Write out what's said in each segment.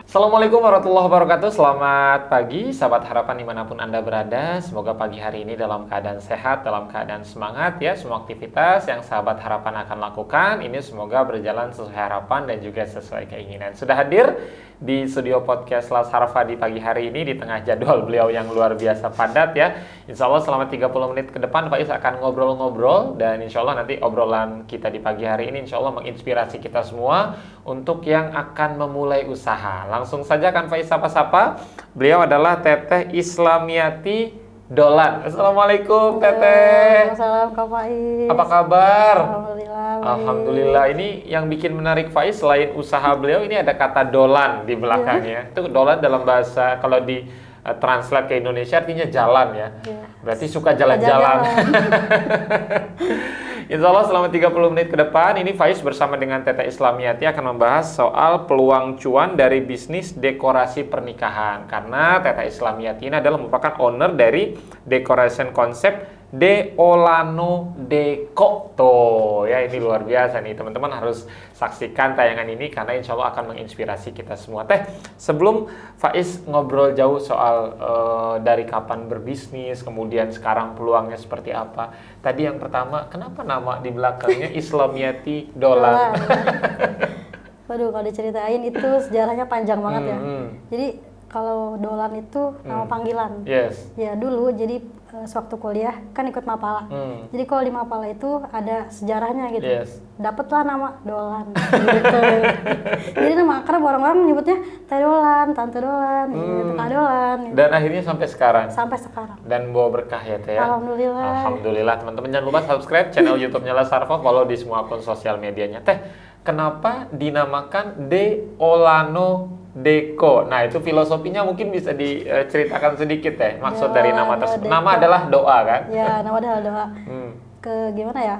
Assalamualaikum warahmatullahi wabarakatuh. Selamat pagi, sahabat harapan dimanapun Anda berada. Semoga pagi hari ini dalam keadaan sehat, dalam keadaan semangat ya. Semua aktivitas yang sahabat harapan akan lakukan, ini semoga berjalan sesuai harapan dan juga sesuai keinginan. Sudah hadir di studio podcast Las Harfa di pagi hari ini di tengah jadwal beliau yang luar biasa padat ya. Insya Allah selama 30 menit ke depan Faiz akan ngobrol-ngobrol dan insya Allah nanti obrolan kita di pagi hari ini insya Allah menginspirasi kita semua untuk yang akan memulai usaha. Langsung saja kan Faiz sapa-sapa. Beliau adalah Teteh Islamiati Dolan. Assalamualaikum Teteh. Assalamualaikum Kak Faiz. Apa kabar? Alhamdulillah. Alhamdulillah. Ini yang bikin menarik Faiz selain usaha beliau ini ada kata dolan di belakangnya. Itu dolan dalam bahasa kalau di translate ke Indonesia artinya jalan ya. Berarti suka jalan-jalan. Insya Allah selama 30 menit ke depan ini Faiz bersama dengan Teteh Islamiati akan membahas soal peluang cuan dari bisnis dekorasi pernikahan. Karena Teteh Islamiati ini adalah merupakan owner dari decoration konsep De Olano Deco. Tuh ya, ini luar biasa nih teman-teman, harus saksikan tayangan ini karena insya Allah akan menginspirasi kita semua. Teh, sebelum Faiz ngobrol jauh soal dari kapan berbisnis, kemudian sekarang peluangnya seperti apa. Tadi yang pertama, kenapa nama di belakangnya Islamiati Dolan? Waduh, kalau diceritain itu sejarahnya panjang banget ya. Jadi kalau Dolan itu nama panggilan. Yes. Ya dulu jadi sewaktu kuliah kan ikut Mapala. Jadi kalau di Mapala itu ada sejarahnya gitu. Yes. Dapatlah nama Dolan. Gitu. Jadi nama akrab orang-orang menyebutnya Teh Dolan, Tante Dolan, gitu, Kak Dolan. Gitu. Dan akhirnya sampai sekarang. Sampai sekarang. Dan bawa berkah ya Teh ya. Alhamdulillah. Alhamdulillah teman-teman, jangan lupa subscribe channel YouTube-nya Las Harfa, follow di semua akun sosial medianya. Teh, kenapa dinamakan De Olano Deco? Nah, itu filosofinya mungkin bisa diceritakan sedikit Teh. Maksud dari nama tersebut. Deco. Nama adalah doa kan? Ya, nama adalah doa. Gimana ya?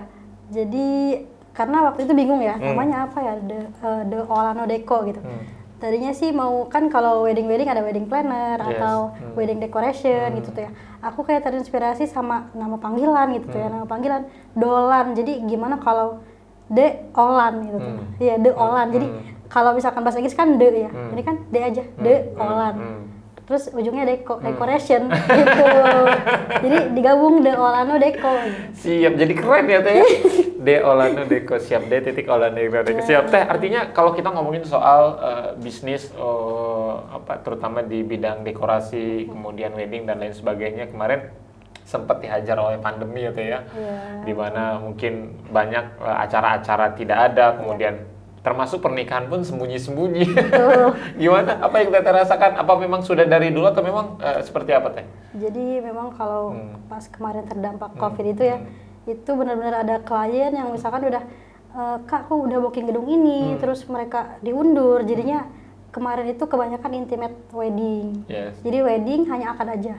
Jadi karena waktu itu bingung ya, namanya apa ya? De Olano Deco gitu. Tadinya sih mau, kan kalau wedding ada wedding planner atau wedding decoration gitu tuh ya. Aku kayak terinspirasi sama nama panggilan gitu tuh ya, nama panggilan Dolan. Jadi gimana kalau De Olan gitu tuh. Iya, De Olan. Jadi kalau misalkan bahasa Inggris kan de ya. Ini kan de aja, De Olan. Terus ujungnya decoration gitu. Jadi digabung De Olano Deco. Siap, jadi keren ya Teh. De Olano Deco, siap. De titik Olano Deco, siap. Teh, artinya kalau kita ngomongin soal bisnis terutama di bidang dekorasi, kemudian wedding dan lain sebagainya, kemarin sempat dihajar oleh pandemi ya Teh ya. Di mana mungkin banyak acara-acara tidak ada, kemudian termasuk pernikahan pun sembunyi-sembunyi. Gimana? Apa yang Teteh rasakan? Apa memang sudah dari dulu atau memang seperti apa Teh? Jadi memang kalau pas kemarin terdampak COVID itu ya, itu benar-benar ada klien yang misalkan udah, Kak aku udah booking gedung ini, terus mereka diundur, jadinya kemarin itu kebanyakan intimate wedding. Yes. Jadi wedding hanya akad aja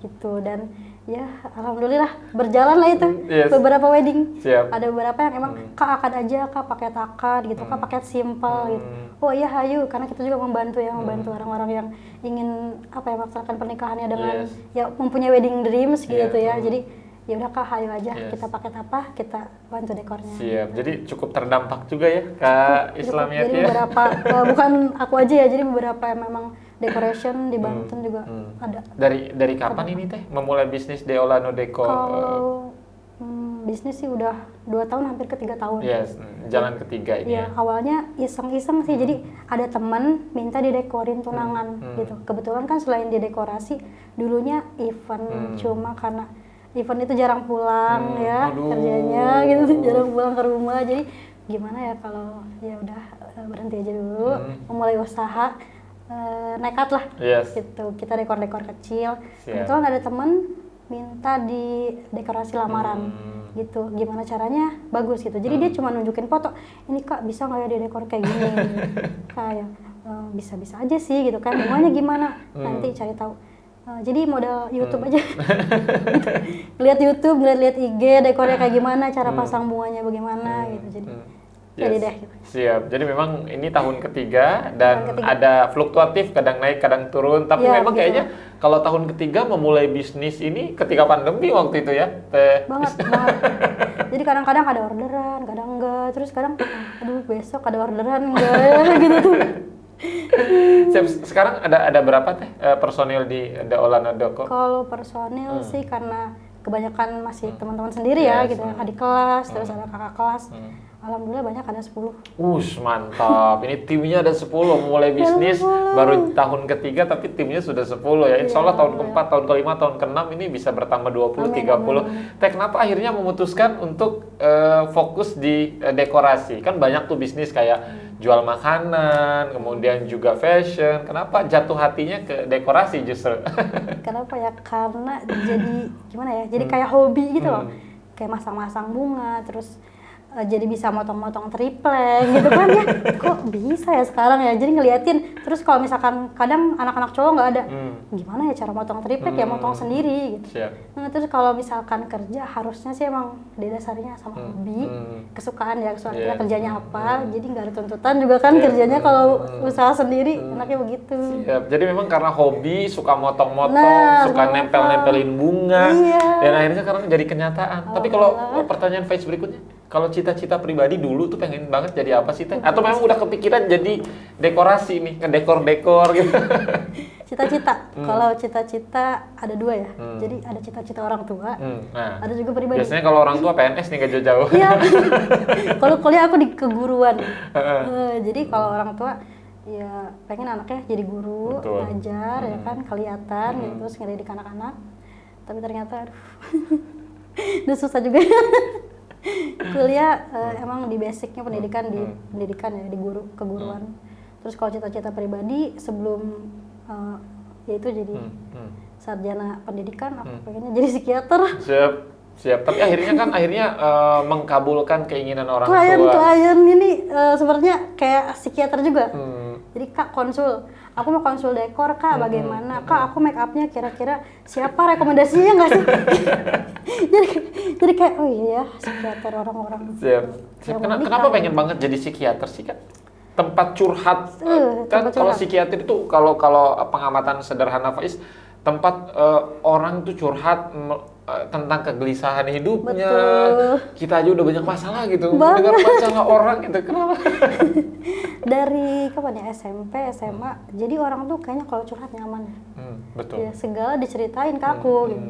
gitu, dan ya alhamdulillah berjalan lah itu. Beberapa wedding. Siap. Ada beberapa yang emang Kak akad aja, Kak paket akad gitu, Kak paket simple gitu. Oh iya hayu, karena kita juga membantu orang-orang yang ingin melaksanakan pernikahannya dengan ya mempunyai wedding dreams gitu ya. Jadi ya udah Kak hayu aja, kita paket apa, kita bantu dekornya. Siap. Jadi cukup terdampak juga ya Kak Islamiati. Jadi beberapa bukan aku aja ya, jadi beberapa yang memang decoration di Banten juga ada. Dari kapan ini Teh memulai bisnis De Olano Deco? Kalau bisnis sih udah 2 tahun, hampir ke 3 tahun. Yes, jalan ketiga ini ya. Awalnya iseng-iseng sih, jadi ada teman minta didekorin tunangan gitu. Kebetulan kan selain didekorasi, dulunya event, cuma karena event itu jarang pulang kerjanya gitu, jarang pulang ke rumah. Jadi gimana ya kalau ya udah berhenti aja dulu, memulai usaha. Nekat lah gitu, kita dekor-dekor kecil. Kebetulan ada temen minta di dekorasi lamaran gitu, gimana caranya bagus gitu. Jadi dia cuma nunjukin foto, ini Kak bisa nggak ya didekor kayak gini. Kayak bisa-bisa aja sih gitu kan, namanya gimana nanti cari tahu. Jadi modal YouTube aja. Gitu. Lihat YouTube, lihat IG dekornya kayak gimana, cara pasang bunganya bagaimana gitu. Jadi deh. Gitu. Siap. Jadi memang ini tahun ketiga dan ada fluktuatif, kadang naik, kadang turun. Tapi memang kayaknya kalau tahun ketiga memulai bisnis ini ketika pandemi waktu itu ya, Teh. Banget. Jadi kadang-kadang ada orderan, kadang enggak. Terus kadang, aduh besok ada orderan enggak ya gitu tuh. Sekarang ada berapa teh personil di The Olana Doko? Kalau personil sih karena kebanyakan masih teman-teman sendiri ya gitu, adik kelas, terus ada kakak kelas. Alhamdulillah banyak, ada 10. Mantap. Ini timnya ada 10, mulai bisnis baru tahun ketiga tapi timnya sudah 10 ya. Insya Allah tahun keempat, tahun kelima, tahun keenam ini bisa bertambah 20, 30. Teh, kenapa akhirnya memutuskan untuk fokus di dekorasi? Kan banyak tuh bisnis kayak jual makanan, kemudian juga fashion. Kenapa jatuh hatinya ke dekorasi justru? Kenapa ya? Karena jadi gimana ya? Jadi kayak hobi gitu loh. Kayak masang-masang bunga, terus jadi bisa motong-motong triplek gitu kan ya. Kok bisa ya sekarang ya? Jadi ngeliatin, terus kalau misalkan kadang anak-anak cowok nggak ada, gimana ya cara motong triplek ya motong sendiri gitu. Nah, terus kalau misalkan kerja harusnya sih emang didasarinya sama hobi, kesukaan ya, kesukaan kita kerjanya apa. Jadi nggak ada tuntutan juga kan kerjanya kalau usaha sendiri, enaknya begitu. Jadi memang karena hobi, suka motong-motong, suka nempel-nempelin bunga, dan akhirnya sekarang jadi kenyataan. Tapi kalau pertanyaan Faiz berikutnya, kalau cita-cita pribadi dulu tuh pengen banget jadi apa sih Teh? Atau memang udah kepikiran jadi dekorasi nih, ngedekor-dekor gitu? Cita-cita, kalau cita-cita ada 2 ya. Jadi ada cita-cita orang tua, ada juga pribadi. Biasanya kalau orang tua PNS nih gak jauh-jauh. Iya. Kalau kuliah aku di keguruan. Jadi kalau orang tua ya pengen anaknya jadi guru, ngajar ya kan, kelihatan gitu, terus ngedidik anak-anak. Tapi ternyata aduh, udah susah juga. Kuliah emang di basicnya pendidikan di pendidikan ya, di keguruan. Terus kalau cita-cita pribadi sebelum yaitu jadi sarjana pendidikan, aku pengennya jadi psikiater. Siap. Tapi akhirnya mengkabulkan keinginan orang klien tua. ini sebenarnya kayak psikiater juga. Jadi Kak konsul, aku mau konsul dekor Kak, bagaimana Kak, aku make upnya kira-kira siapa, rekomendasinya nggak sih? jadi kayak oh iya ya, psikiater orang-orang. Siap. Kenapa pengen banget jadi psikiater sih Kak? Tempat curhat kan kalau psikiater itu kalau pengamatan sederhana Faiz, tempat orang tuh curhat tentang kegelisahan hidupnya. Betul. Kita aja udah banyak masalah gitu. Dengar masalah orang gitu. Kenapa? Dari kapan ya, SMP, SMA. Jadi orang tuh kayaknya kalau curhat nyaman. Betul. Ya segala diceritain ke aku gitu.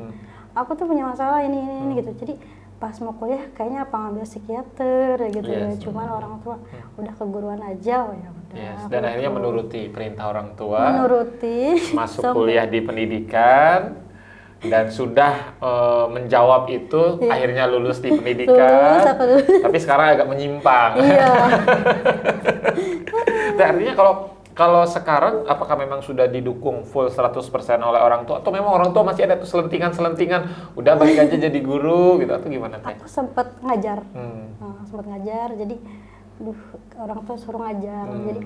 Aku tuh punya masalah ini gitu. Jadi pas mau kuliah kayaknya apa ngambil psikiater gitu ya. Cuman orang tua udah keguruan aja, ya udah. Dan akhirnya menuruti perintah orang tua. Masuk kuliah di pendidikan. Dan sudah menjawab itu, akhirnya lulus di pendidikan. Tapi sekarang agak menyimpang. Iya. Artinya kalau sekarang apakah memang sudah didukung full 100% oleh orang tua, atau memang orang tua masih ada tuh selentingan, udah balik aja jadi guru gitu, atau gimana Teh? Aku sempat ngajar. Jadi orang tua suruh ngajar. Jadi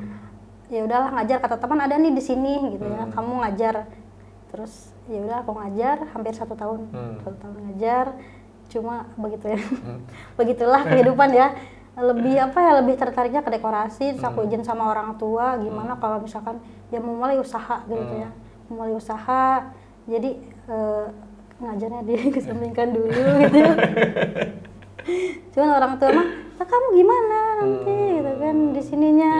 ya udahlah ngajar, kata teman ada nih di sini gitu ya, kamu ngajar. Terus ya udah aku ngajar hampir 1 tahun. 1 tahun ngajar, cuma begitu ya. Begitulah kehidupan ya. Lebih tertariknya ke dekorasi. Terus aku izin sama orang tua gimana kalau misalkan dia mau mulai usaha gitu ya. Mulai usaha. Jadi ngajarnya dikesampingkan dulu gitu ya. Cuman orang tua mah, kamu gimana nanti gitu kan di sininya.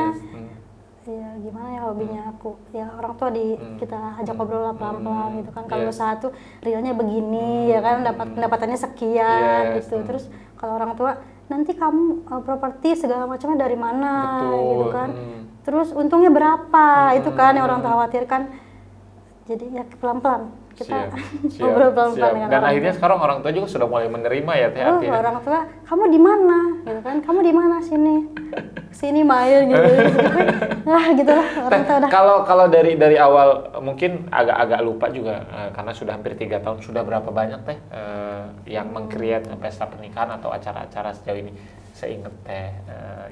Ya gimana ya hobinya aku, ya orang tua kita ajak ngobrol pelan-pelan gitu kan. Kalau usaha tuh realnya begini ya kan, pendapatannya sekian gitu. Terus kalau orang tua, nanti kamu properti segala macamnya dari mana gitu kan. Terus untungnya berapa, itu kan yang orang tua khawatirkan. Jadi ya pelan-pelan kita ngobrol pelan-pelan dengan Dan orang akhirnya tua. sekarang orang tua juga sudah mulai menerima ya Teh. Orang tua, kamu di mana gitu kan, kamu di mana sini main gitu. Gitu lah orang tua dah. Kalau dari awal mungkin agak lupa juga karena sudah hampir 3 tahun, sudah berapa banyak Teh yang meng-create pesta pernikahan atau acara-acara sejauh ini? Seingat Teh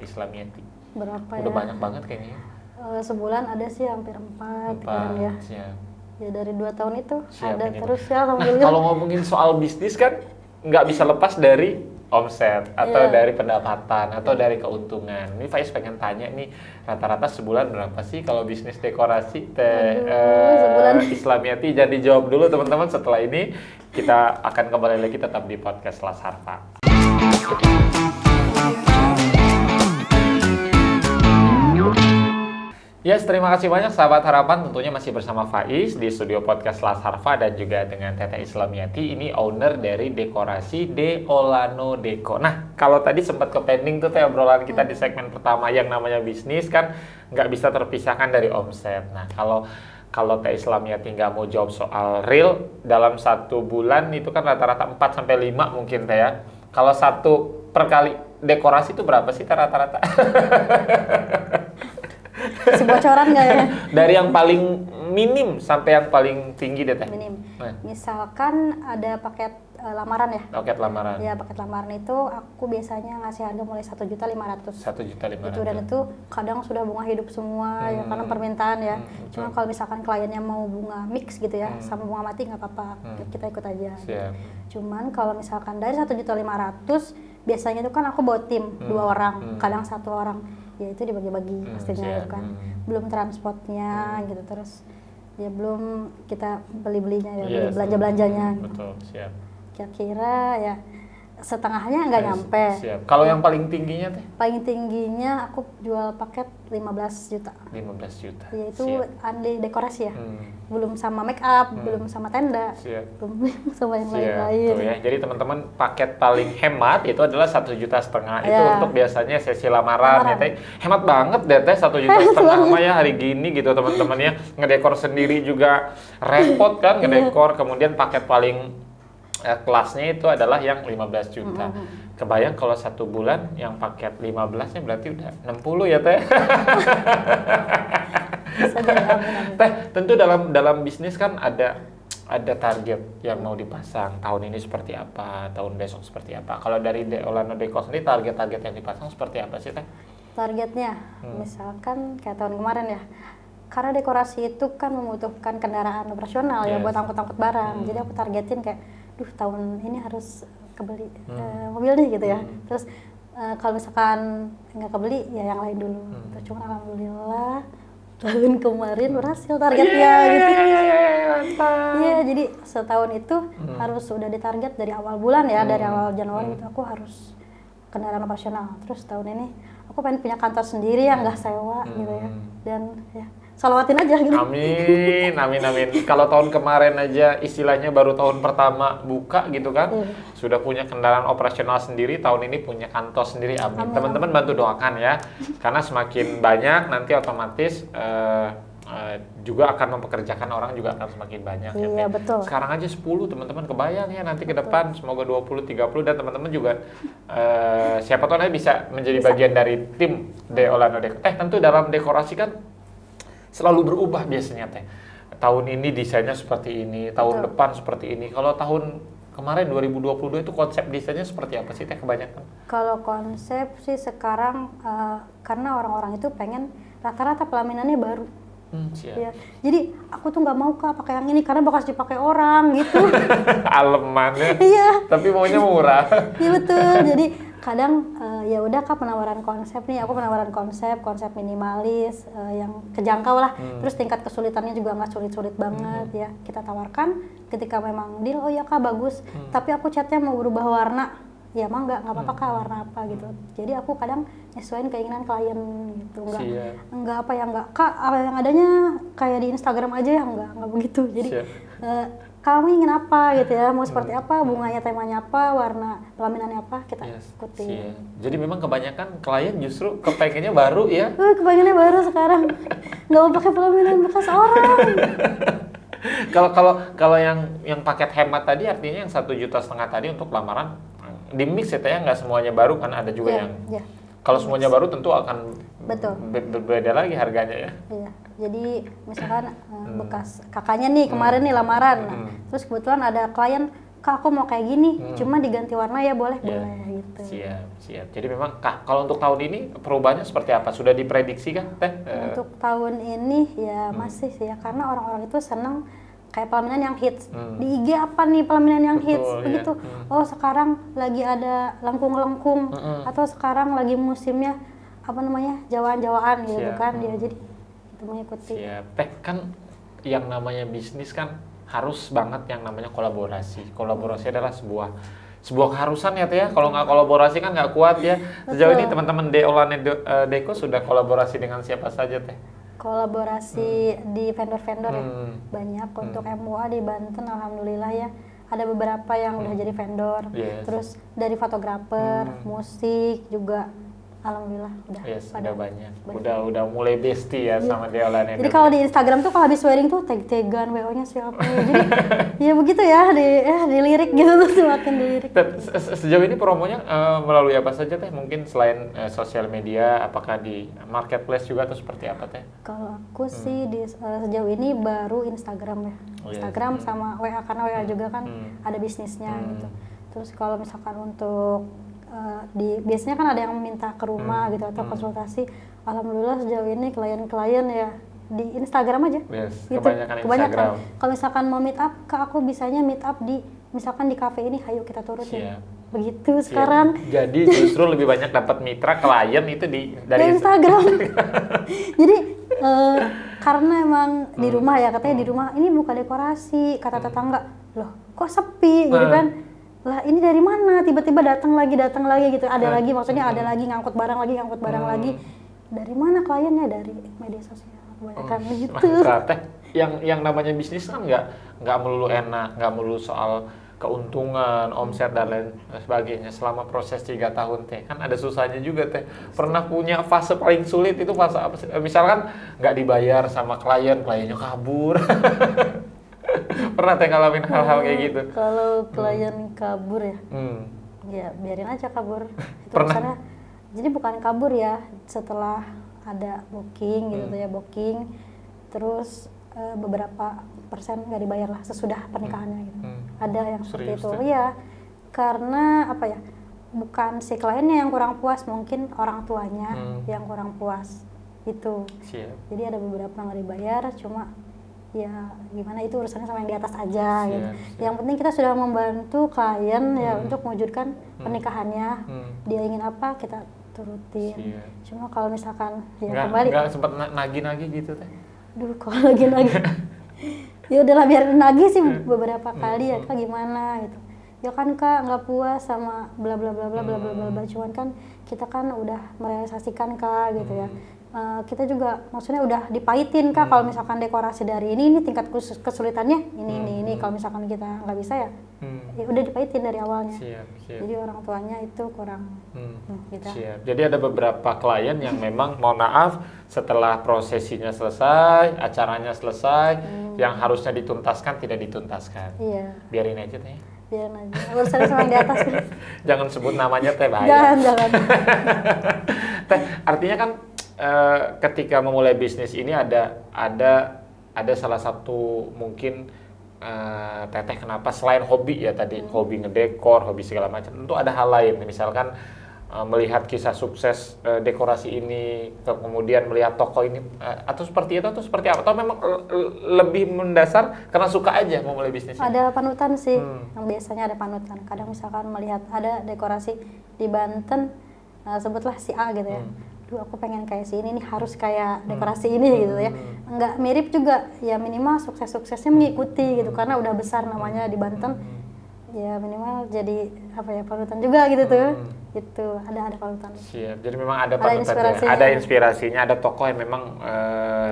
Islamiyati. Berapa udah banyak banget kayaknya. Sebulan ada sih hampir 4 kan ya. Siap. Ya dari 2 tahun itu ada ini. terus ya alhamdulillah. Nah, kalau ngomongin soal bisnis kan nggak bisa lepas dari omset atau dari pendapatan atau dari keuntungan. Ini Faiz pengen tanya nih, rata-rata sebulan berapa sih kalau bisnis dekorasi Teh Islamiyati? Jadi jawab dulu teman-teman, setelah ini kita akan kembali lagi tetap di podcast Las Harfa. Yes, terima kasih banyak sahabat harapan. Tentunya masih bersama Faiz di studio podcast Las Harfa dan juga dengan Teteh Islamiati. Ini owner dari dekorasi De Olano Deko. Nah, kalau tadi sempat ke pending tuh Teh obrolan kita di segmen pertama yang namanya bisnis kan nggak bisa terpisahkan dari omset. Nah, kalau Teh Islamiati nggak mau jawab soal real dalam 1 bulan itu kan rata-rata 4 sampai 5 mungkin Teh ya. Kalau 1 per kali dekorasi itu berapa sih Teh rata-rata? Bocoran nggak ya? Dari yang paling minim sampai yang paling tinggi deh Teh. Minim. Nah. Misalkan ada paket lamaran ya. Paket lamaran. Ya, paket lamaran itu aku biasanya ngasih harga mulai 1.500.000. 1.500.000. Itu, dan itu kadang sudah bunga hidup semua ya karena permintaan ya. Cuma kalau misalkan kliennya mau bunga mix gitu ya sama bunga mati nggak apa-apa, kita ikut aja. Siap. Cuman kalau misalkan dari 1.500.000 biasanya itu kan aku bawa tim 2 orang, kadang 1 orang. Ya itu dibagi-bagi pastinya gitu kan. Belum transportnya gitu, terus ya belum kita beli-belinya ya, beli belanja-belanjanya. Betul, siap. Kira-kira ya setengahnya nggak nyampe. Siap. Kalau yang paling tingginya Teh? Paling tingginya aku jual paket 15 juta. 15 juta. Ya itu andi dekorasi ya. Belum sama make up, belum sama tenda. Siap. Belum sama yang Siap. lain-lain. Tuh ya. Jadi teman-teman paket paling hemat itu adalah 1,5 juta. Itu untuk biasanya sesi lamaran ya Teh. Hemat banget deh Teh 1,5 juta mah ya hari gini gitu teman-teman ya. Ngedekor sendiri juga repot kan ngedekor. Kemudian paket paling kelasnya itu adalah yang 15 juta. Kebayang kalau 1 bulan yang paket 15-nya berarti udah 60 ya Teh. Teh, tentu dalam bisnis kan ada target yang mau dipasang. Tahun ini seperti apa, tahun besok seperti apa. Kalau dari De Olano Deko sendiri target-target yang dipasang seperti apa sih Teh? Targetnya misalkan kayak tahun kemarin ya. Karena dekorasi itu kan membutuhkan kendaraan operasional ya buat angkut-angkut barang. Jadi aku targetin kayak tahun ini harus kebeli mobil nih gitu ya. Terus kalau misalkan nggak kebeli ya yang lain dulu. Cuma alhamdulillah tahun kemarin berhasil targetnya gitu. Iya, jadi setahun itu harus udah ditarget dari awal bulan ya, dari awal Januari itu aku harus kendaraan operasional. Terus tahun ini aku pengen punya kantor sendiri yang nggak sewa gitu ya. Dan ya salawatin aja gitu. Amin, amin, amin. Kalau tahun kemarin aja istilahnya baru tahun pertama buka gitu kan, sudah punya kendaraan operasional sendiri, tahun ini punya kantor sendiri, amin. Teman-teman bantu doakan ya, karena semakin banyak nanti otomatis juga akan mempekerjakan orang juga akan semakin banyak. Iya, ya. betul. Sekarang aja 10 teman-teman, kebayang ya nanti ke depan semoga 20, 30 dan teman-teman juga siapa tahu nanti bisa menjadi bagian dari tim De Olano Deko. Tentu dalam dekorasi kan selalu berubah biasanya Teh. Tahun ini desainnya seperti ini, tahun depan seperti ini. Kalau tahun kemarin 2022 itu konsep desainnya seperti apa sih Teh kebanyakan? Kalau konsep sih sekarang karena orang-orang itu pengen rata-rata pelaminannya baru. Ya. Jadi aku tuh nggak mau Kak pakai yang ini karena bekas dipakai orang gitu. Alemannya. Iya. Tapi maunya murah. Iya betul. Jadi kadang ya udah Kak penawaran konsep nih, aku penawaran konsep minimalis yang kejangkau lah. Terus tingkat kesulitannya juga nggak sulit-sulit banget ya. Kita tawarkan ketika memang deal, oh ya Kak bagus. Tapi aku catnya mau berubah warna. Ya emang nggak apa-apa Kak warna apa gitu. Jadi aku kadang nyesuaiin keinginan klien gitu, nggak apa yang nggak Kak yang adanya kayak di Instagram aja ya nggak begitu. Jadi kamu ingin apa gitu ya, mau seperti apa, bunganya temanya apa, warna pelaminannya apa, kita ikutin. Jadi memang kebanyakan klien justru kepengennya baru ya? Kepengennya baru sekarang, nggak mau pakai pelaminan bekas orang. Kalau yang paket hemat tadi artinya yang 1,5 juta tadi untuk lamaran di mix ya nggak semuanya baru kan, ada juga yang kalau semuanya baru tentu akan berbeda lagi harganya ya. Iya. Jadi misalkan bekas kakaknya nih kemarin nih lamaran, terus kebetulan ada klien, Kak aku mau kayak gini, cuma diganti warna ya boleh gitu. Siap. Jadi memang kalau untuk tahun ini perubahannya seperti apa? Sudah diprediksi kah Teh? Untuk tahun ini ya masih sih ya, karena orang-orang itu senang kayak pelaminan yang hits. Di IG apa nih pelaminan yang hits begitu. Oh sekarang lagi ada lengkung-lengkung atau sekarang lagi musimnya apa namanya jawaan-jawaan gitu kan dia, jadi itu mengikuti. Siap. Teh kan yang namanya bisnis kan harus banget yang namanya kolaborasi. Kolaborasi adalah sebuah keharusan ya Teh ya. Kalau nggak kolaborasi kan nggak kuat ya. Sejauh ini teman-teman De Olano Deko sudah kolaborasi dengan siapa saja Teh? kolaborasi di vendor-vendor ya. Banyak untuk MUA di Banten, alhamdulillah ya. Ada beberapa yang udah jadi vendor. Terus dari fotografer, musik juga, alhamdulillah udah. Udah banyak. Udah mulai bestie ya sama Deolan. Jadi kalau di Instagram tuh kalau habis wedding tuh tag-tagan WO-nya siapa ya. Jadi ya begitu ya, dilirik gitu tuh, semakin dilirik. Sejauh ini promonya melalui apa saja Teh? Mungkin selain sosial media, apakah di marketplace juga atau seperti apa Teh? Kalau aku sih sejauh ini baru Instagram ya. Instagram sama WA, karena WA juga kan ada bisnisnya gitu. Terus kalau misalkan untuk biasanya kan ada yang minta ke rumah gitu atau konsultasi, alhamdulillah sejauh ini klien-klien ya di Instagram aja. Gitu. Kebanyakan. Kalau misalkan mau meet up, aku bisanya meet up di misalkan di cafe ini, ayo kita turun ya. Begitu sekarang. Jadi justru lebih banyak dapat mitra klien itu dari Instagram. Jadi karena emang di rumah ya, katanya di rumah ini buka dekorasi, kata tetangga, loh kok sepi gitu kan. Lah ini dari mana, tiba-tiba datang lagi gitu, ada lagi, maksudnya ada lagi ngangkut barang lagi, dari mana kliennya, dari media sosial, kebanyakan gitu. Teh, yang namanya bisnis kan nggak melulu enak, nggak melulu soal keuntungan, omset dan lain sebagainya. Selama proses 3 tahun Teh, kan ada susahnya juga Teh. Pernah punya fase paling sulit itu fase apa sih? Misalkan nggak dibayar sama kliennya kabur. Pernah Teh ngalamin hal-hal kayak gitu? Kalau klien kabur ya, ya biarin aja kabur. Itu Pernah? Jadi bukan kabur ya, setelah ada booking gitu ya, booking, terus beberapa persen nggak dibayar lah sesudah pernikahannya gitu. Ada yang seperti itu. Iya, karena apa ya? Bukan si kliennya yang kurang puas, mungkin orang tuanya yang kurang puas gitu. Jadi ada beberapa nggak dibayar, cuma ya gimana, itu urusannya sama yang di atas aja gitu. Yang penting kita sudah membantu klien ya untuk mewujudkan pernikahannya. Dia ingin apa kita turutin. Cuma kalau misalkan ya kembali nggak sempat nagih-nagih gitu Teh? Duh, kalau lagi nagih ya udahlah biar nagih sih beberapa kali ya Kak, gimana gitu. Ya kan Kak nggak puas sama bla bla bla bla bla bla bla, cuman kan kita kan udah merealisasikan Kak gitu ya. Kita juga maksudnya udah dipahitin Kak, kalau misalkan dekorasi dari ini tingkat kesulitannya ini kalau misalkan kita nggak bisa ya udah dipahitin dari awalnya. Jadi orang tuanya itu kurang gitu. Jadi ada beberapa klien yang memang mohon maaf setelah prosesinya selesai, acaranya selesai, yang harusnya dituntaskan tidak dituntaskan. Biarin aja Teh. Biarin aja, urusan sama yang di atas. Jangan sebut namanya Teh, bahaya. Jangan. Teh, artinya kan ketika memulai bisnis ini ada salah satu mungkin Teteh kenapa selain hobi ya tadi, hobi ngedekor, hobi segala macam, tentu ada hal lain, misalkan melihat kisah sukses dekorasi ini, kemudian melihat toko ini, atau seperti itu atau seperti apa, atau memang lebih mendasar karena suka aja mau mulai bisnis? Ada panutan sih, yang biasanya ada panutan. Kadang misalkan melihat ada dekorasi di Banten, sebutlah si A gitu ya. Duh, aku pengen kayak si ini nih, harus kayak dekorasi ini gitu ya. Enggak mirip juga, ya minimal sukses-suksesnya mengikuti gitu, karena udah besar namanya di Banten. Ya minimal jadi apa ya, panutan juga gitu tuh. Gitu, ada panutan. Siap. Jadi memang ada panutannya, ada inspirasinya, ada tokoh yang memang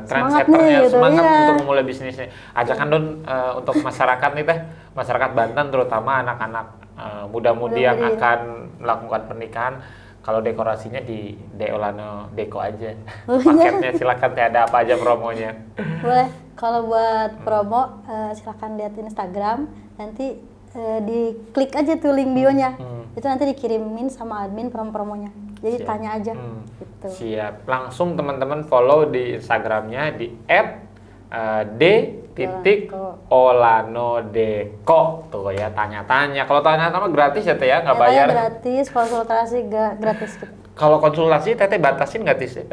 trendsetternya, gitu, semangat untuk memulai bisnisnya. Ajakan Don untuk masyarakat nih Teh, masyarakat Banten terutama anak-anak muda-mudi yang akan melakukan pernikahan. Kalau dekorasinya di Deolano Deko aja. Paketnya silakan Teh, ada apa aja promonya? Boleh. Kalau buat promo silakan lihat Instagram, nanti diklik aja tuh link bio-nya. Itu nanti dikirimin sama admin promo-promonya. Jadi tanya aja gitu. Siap. Langsung teman-teman follow di Instagramnya di @d.olanodeko tuh ya, tanya-tanya. Kalau tanya-tanya gratis ya Teh ya, nggak bayar. Gratis, konsultasi gratis gitu. Kalau konsultasi Teteh batasin nggak sih?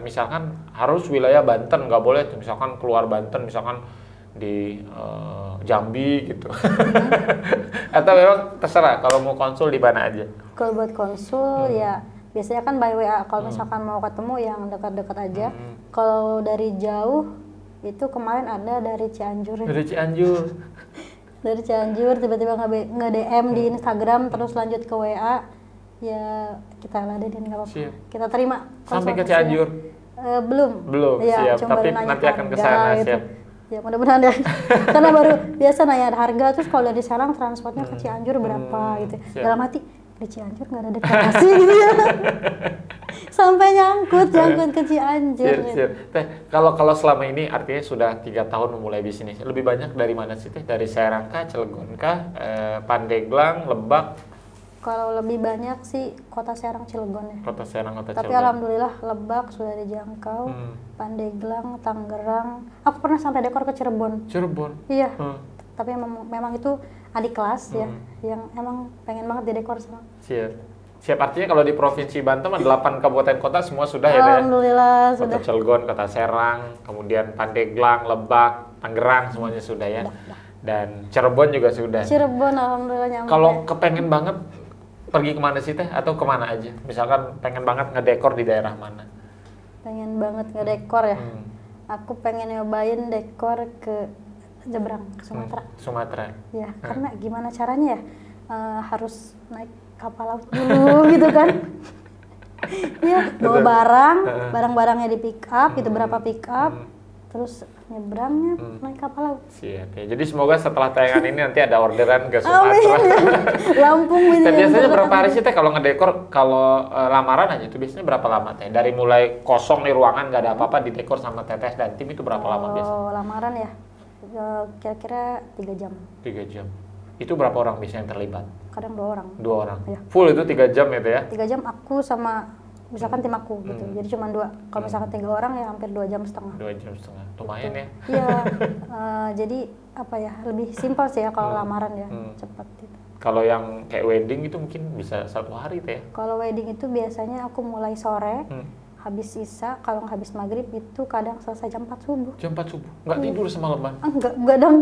Misalkan harus wilayah Banten, nggak boleh tuh misalkan keluar Banten, misalkan di Jambi gitu. Atau memang terserah kalau mau konsul di mana aja? Kalau buat konsul ya biasanya kan by WA. Kalau misalkan mau ketemu yang dekat-dekat aja. Kalau dari jauh itu kemarin ada dari Cianjur. Dari Cianjur. Dari Cianjur tiba-tiba nge-DM di Instagram, terus lanjut ke WA. Ya kita ladenin, nggak apa-apa. Kita terima. Sampai ke Cianjur. Belum. Belum, Ya, siap. cuma Tapi baru nanya nanti akan ke harga sana, gitu. siap. Ya mudah-mudahan ya. Karena baru biasa nanya harga, terus kalau di Serang transportnya ke Cianjur berapa gitu. Siap. Dalam hati, di Cianjur nggak ada dekorasi gitu ya. Sampai nyangkut ke Cianjur. Siap, siap. Teh, kalau selama ini artinya sudah 3 tahun memulai bisnis, lebih banyak dari mana sih Teh? Dari Serang kah, Cilegon kah, Pandeglang, Lebak? Kalau lebih banyak sih kota Serang Cilegon ya. Kota Serang, Kota Tapi Cilegon. alhamdulillah Lebak sudah dijangkau, Pandeglang, Tangerang. Aku pernah sampai dekor ke Cirebon. Cirebon. Iya. Tapi memang itu adik kelas ya, yang emang pengen banget didekor sama. Siap. Siap, artinya kalau di Provinsi Banten 8 kabupaten kota semua sudah ya Teh? Alhamdulillah Kota sudah. Cilegon, Kota Serang, kemudian Pandeglang, Lebak, Tangerang semuanya sudah ya. Dan Cirebon juga sudah. Cirebon alhamdulillah nyampe. Kalau kepengen banget pergi kemana sih Teh? Atau kemana aja? Misalkan pengen banget ngedekor di daerah mana? Pengen banget ngedekor ya. Aku pengen nyobain dekor ke Jebrang, ke Sumatera. Sumatera. Ya, karena gimana caranya ya? Harus naik kapal laut dulu gitu kan. Iya, bawa barang-barangnya di pick up, itu berapa pick up, terus nyebrangnya naik kapal laut. Siap ya. Jadi semoga setelah tayangan ini nanti ada orderan ke Amin. Sumatera. Lampung ini. Dan biasanya berapa hari sih Teh kalau ngedekor, kalau lamaran aja itu biasanya berapa lama Teh? Dari mulai kosong nih ruangan nggak ada apa-apa didekor sama Teteh dan tim itu berapa lama biasanya? Kalau lamaran ya, kira-kira 3 jam. 3 jam. Itu berapa orang biasanya yang terlibat? Kadang 2 orang. 2 orang. Iya. Full itu 3 jam ya Teh ya? 3 jam aku sama misalkan tim aku gitu. Jadi cuma 2. Kalau misalkan 3 orang ya hampir 2 jam setengah. 2 jam setengah. Lumayan ya. Iya. Jadi apa ya, lebih simpel sih ya kalau lamaran ya, cepat gitu. Kalau yang kayak wedding itu mungkin bisa 1 hari Teh ya? Kalau wedding itu biasanya aku mulai sore, habis sisa, kalau nggak habis maghrib itu kadang selesai jam 4 subuh. Jam 4 subuh? Nggak tidur semalaman? Enggak dong.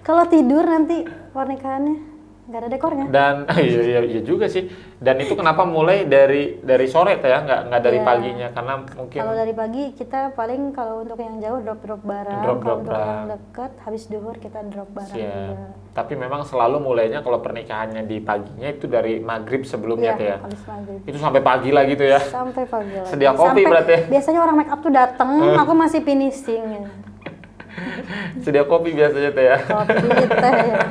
Kalau tidur nanti pernikahannya nggak ada dekornya. Dan iya juga sih. Dan itu kenapa mulai dari sore Teh ya, nggak dari Iya. paginya, karena mungkin Kalau dari pagi kita paling kalau untuk yang jauh drop barang, Drop kalau untuk barang. yang dekat habis duhur kita drop barang Siap. juga. Tapi memang selalu mulainya kalau pernikahannya di paginya itu dari maghrib sebelumnya Teh ya. Habis maghrib. Itu sampai pagi lagi tuh ya. Sampai pagi lagi. Sedia kopi berarti ya? Biasanya orang make up tuh dateng, aku masih finishing ya. Sedia kopi biasanya Teh ya. Kopi teh ya.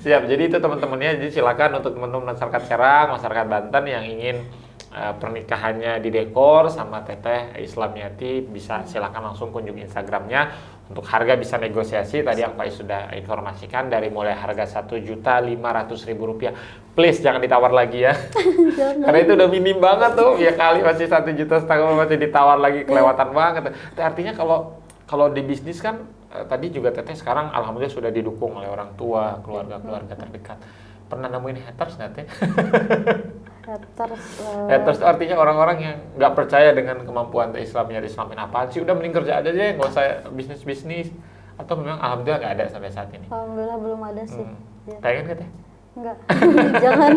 Siap. Jadi itu teman-temannya, jadi silakan untuk teman-teman masyarakat Serang, masyarakat Banten yang ingin pernikahannya didekor sama Teteh Islamiyati, bisa silakan langsung kunjungi Instagramnya. Untuk harga bisa negosiasi, tadi yang Pak Is sudah informasikan dari mulai harga Rp1.500.000. Please jangan ditawar lagi ya. Karena itu udah minim banget tuh, ya kali masih 1,5 juta masih ditawar lagi, kelewatan banget. Artinya kalau di bisnis kan tadi juga Teteh sekarang alhamdulillah sudah didukung oleh orang tua, keluarga terdekat. Pernah nemuin haters nggak Teh? Haters itu artinya orang-orang yang nggak percaya dengan kemampuan Teh Islamin apaan sih, udah mending kerja aja deh, nggak usah bisnis. Atau memang alhamdulillah nggak ada sampai saat ini? Alhamdulillah belum ada sih. Ya. Pengen nggak Teh? Enggak. Jangan.